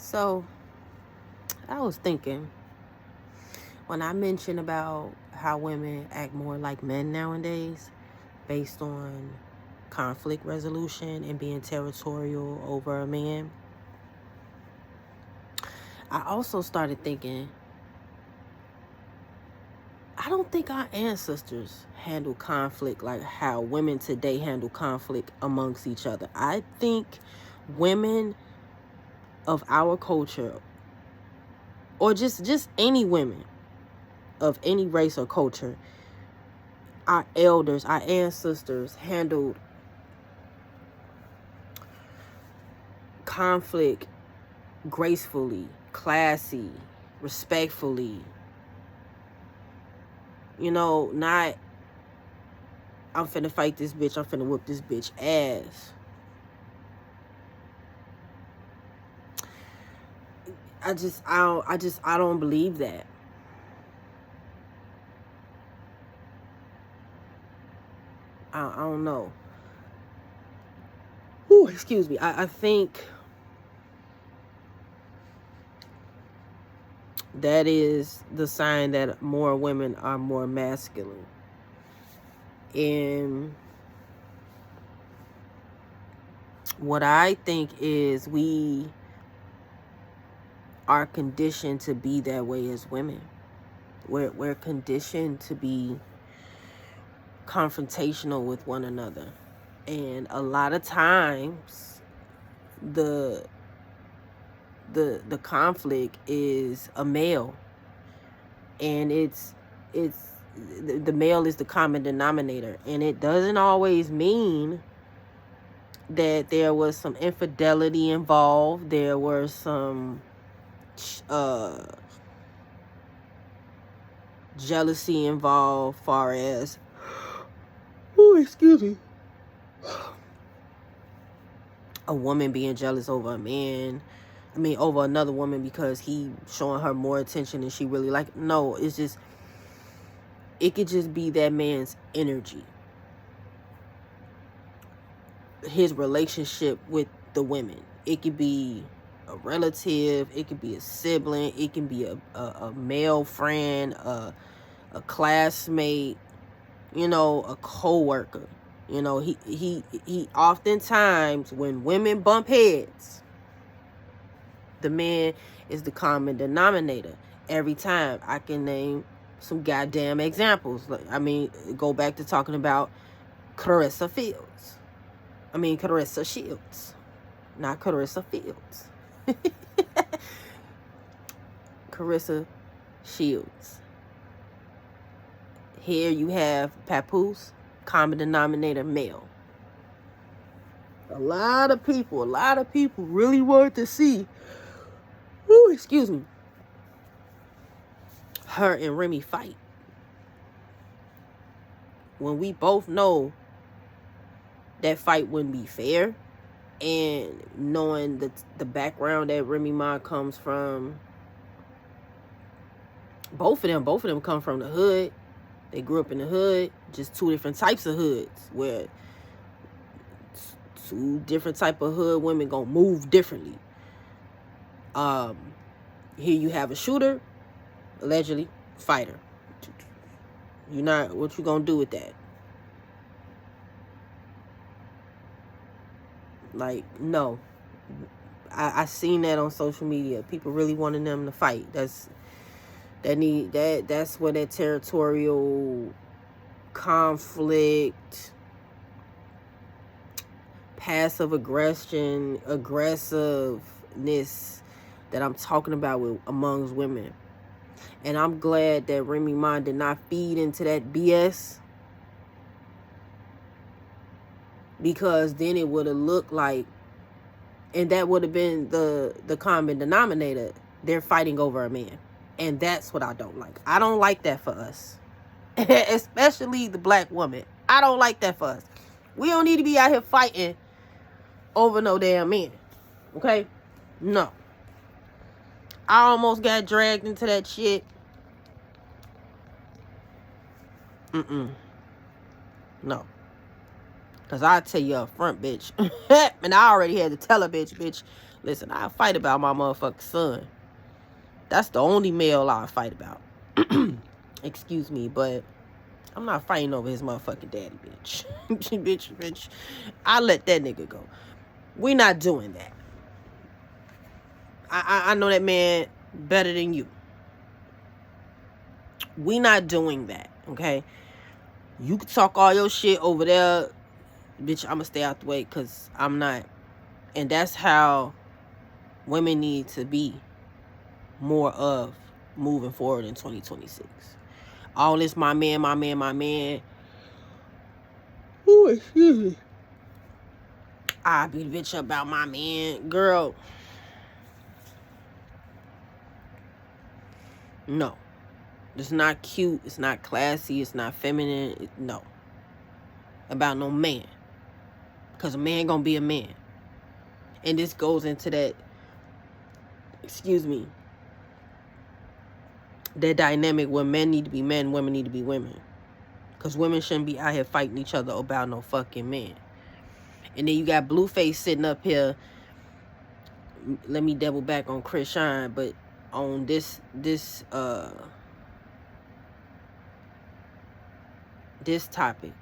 So I was thinking, when I mentioned about how women act more like men nowadays based on conflict resolution and being territorial over a man, I also started thinking, I don't think our ancestors handle conflict like how women today handle conflict amongst each other. I think women of our culture, or just any women of any race or culture, our elders, our ancestors handled conflict gracefully, classy, respectfully. Not I'm finna fight this bitch, I'm finna whoop this bitch ass. I don't believe that. I don't know. Ooh, excuse me. I think that is the sign that more women are more masculine. And what I think is we are conditioned to be that way as women. We're conditioned to be confrontational with one another. And a lot of times the conflict is a male, and it's the male is the common denominator, and it doesn't always mean that there was some infidelity involved. There were some jealousy involved, far as a woman being jealous over a man. Over another woman because he showing her more attention than she really like. No, it's just, it could just be that man's energy, his relationship with the women. It could be a relative, it could be a sibling, it can be a male friend, a classmate, a co-worker. He oftentimes, when women bump heads, the man is the common denominator. Every time I can name some goddamn examples. Go back to talking about Carissa Shields. Not Carissa Fields. Carissa Shields. Here you have Papoose, common denominator, male. A lot of people really wanted to see, her and Remy fight. When we both know that fight wouldn't be fair, and knowing the background that Remy Ma comes from, both of them come from the hood. They grew up in the hood, just two different types of hoods, where two different type of hood women gonna move differently. Here you have a shooter, allegedly fighter. What you gonna do with that? Like, no. I seen that on social media. People really wanting them to fight. That's where that territorial conflict, passive aggressiveness that I'm talking about amongst women. And I'm glad that Remy Ma did not feed into that BS, because then it would have looked like, and that would have been the common denominator. They're fighting over a man. And that's what I don't like. I don't like that for us. Especially the black woman. I don't like that for us. We don't need to be out here fighting over no damn man. Okay? No. I almost got dragged into that shit. No. Because I tell you up front, bitch. And I already had to tell a bitch, Listen, I fight about my motherfucking son. That's the only male I fight about. Excuse me, but I'm not fighting over his motherfucking daddy, bitch. bitch. I let that nigga go. We not doing that. I know that man better than you. We not doing that, okay? You can talk all your shit over there. Bitch, I'm gonna stay out the way because I'm not. And that's how women need to be more of moving forward in 2026. All this my man. Ooh, excuse me. I be the bitch about my man. Girl. No. It's not cute. It's not classy. It's not feminine. No. About no man. Because a man gonna be a man. And this goes into that, excuse me, that dynamic where men need to be men, women need to be women. Because women shouldn't be out here fighting each other about no fucking man. And then you got Blueface sitting up here. Let me double back on Chris Shine, but on this topic,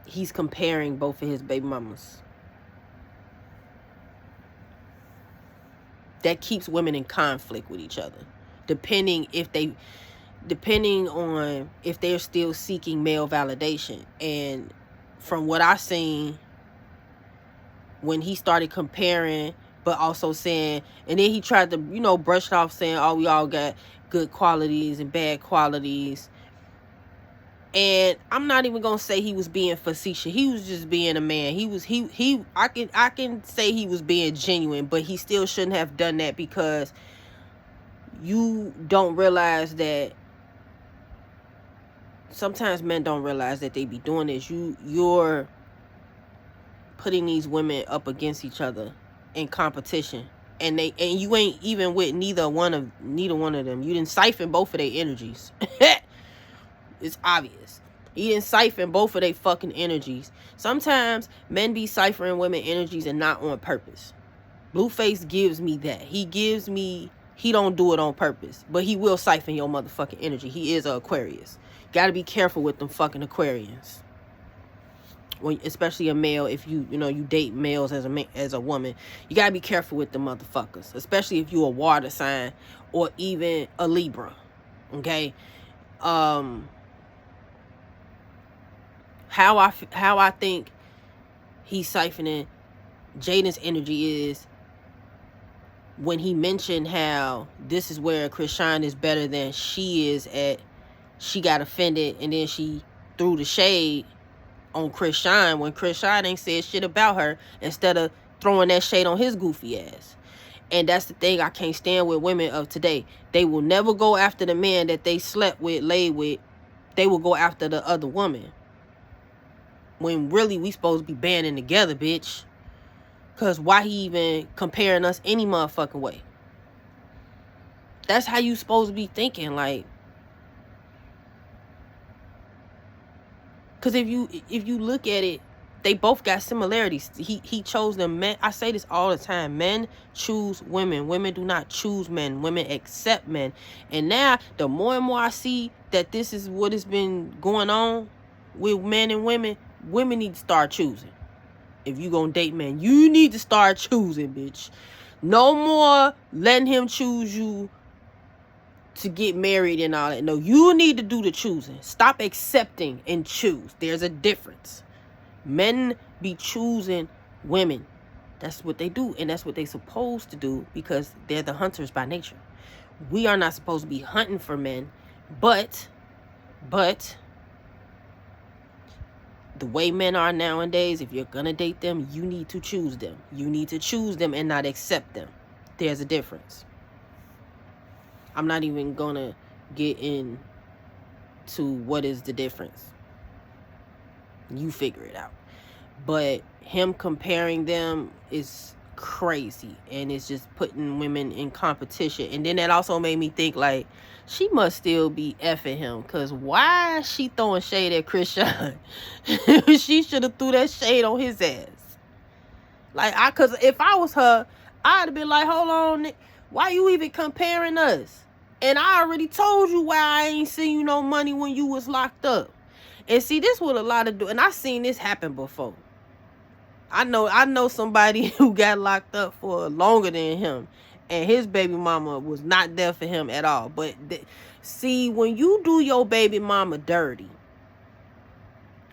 he's comparing both of his baby mamas. That keeps women in conflict with each other, depending on if they're still seeking male validation. And from what I seen, when he started comparing, but also saying, and then he tried to, brush it off saying, oh, we all got good qualities and bad qualities. And I'm not even gonna say he was being facetious. He was just being a man. I can say he was being genuine, but he still shouldn't have done that, because you don't realize that sometimes men don't realize that they be doing this. You're putting these women up against each other in competition, and you ain't even with neither one of them. You didn't siphon both of their energies. It's obvious. You didn't siphon both of their fucking energies. Sometimes men be ciphering women energies and not on purpose. Blueface gives me that. He don't do it on purpose, but he will siphon your motherfucking energy. He is an Aquarius. Gotta be careful with them fucking Aquarians. Especially a male, if you date males as a woman, you gotta be careful with the motherfuckers. Especially if you a water sign or even a Libra. Okay? How I think he's siphoning Jaden's energy is when he mentioned how this is where Chris Shine is better than she is at. She got offended, and then she threw the shade on Chris Shine when Chris Shine ain't said shit about her, instead of throwing that shade on his goofy ass. And that's the thing I can't stand with women of today. They will never go after the man that they slept with, laid with. They will go after the other woman. When really we supposed to be banding together, bitch. Because why he even comparing us any motherfucking way? That's how you supposed to be thinking, like. Because if you look at it, they both got similarities. He chose them. Men, I say this all the time. Men choose women. Women do not choose men. Women accept men. And now, the more and more I see that this is what has been going on with men and women need to start choosing. If you gonna date men, you need to start choosing, bitch. No more letting him choose you to get married and all that. No, you need to do the choosing. Stop accepting and choose. There's a difference. Men be choosing women. That's what they do, and that's what they supposed to do, because they're the hunters by nature. We are not supposed to be hunting for men, but the way men are nowadays, if you're gonna date them, you need to choose them. You need to choose them and not accept them. There's a difference. I'm not even gonna get into what is the difference. You figure it out. But him comparing them is crazy, and it's just putting women in competition. And then that also made me think, like, she must still be effing him, because why is she throwing shade at Chris Shine? She should have threw that shade on his ass. Like, cause if I was her, I'd have been like, hold on, why you even comparing us? And I already told you why I ain't seen you no money when you was locked up. And see, this what a lot of and I seen this happen before. I know somebody who got locked up for longer than him, and his baby mama was not there for him at all. But see, when you do your baby mama dirty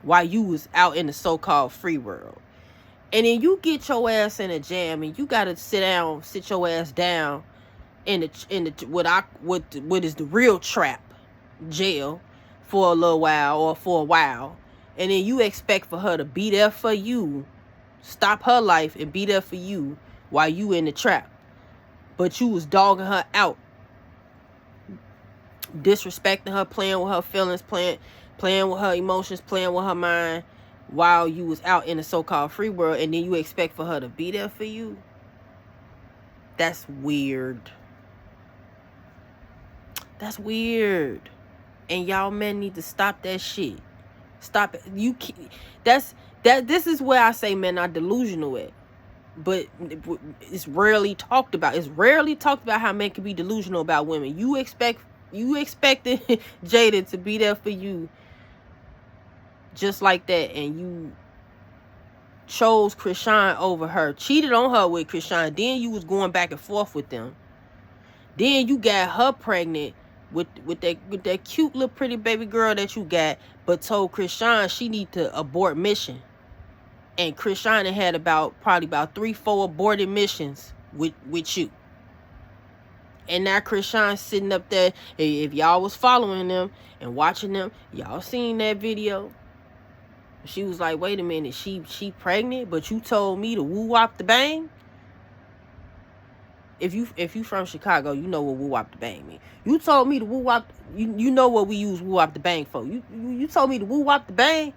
while you was out in the so-called free world, and then you get your ass in a jam, and you gotta sit your ass down in the what is the real trap, jail, for a little while or for a while, and then you expect for her to be there for you, stop her life and be there for you while you in the trap, but you was dogging her out, disrespecting her, playing with her feelings, playing with her emotions, playing with her mind while you was out in the so-called free world, and then you expect for her to be there for you. That's weird. That's weird. And y'all men need to stop that shit. Stop it. This is where I say men are delusional at. But it's rarely talked about. It's rarely talked about how men can be delusional about women. You expected Jada to be there for you just like that, and you chose Krishan over her, cheated on her with Krishan, then you was going back and forth with them. Then you got her pregnant with that cute little pretty baby girl that you got, but told Krishan she need to abort mission. And Krishan had probably about 3-4 aborted missions with you. And now Krishan sitting up there. If y'all was following them and watching them, y'all seen that video. She was like, wait a minute, she pregnant, but you told me to woo wop the bang? If you from Chicago, you know what woo wop the bang mean. You told me to woo wop, you know what we use woo wop the bang for. You told me to woo wop the bang.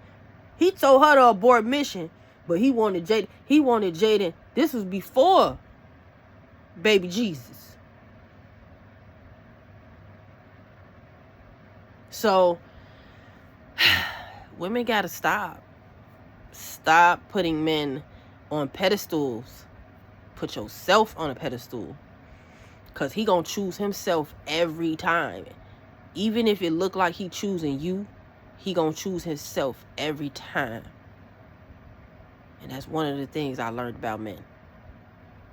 He told her to abort mission, but he wanted Jaden. This was before baby Jesus. So women gotta stop. Stop putting men on pedestals. Put yourself on a pedestal. Because he gonna choose himself every time. Even if it look like he choosing you, he gonna choose himself every time. And that's one of the things I learned about men.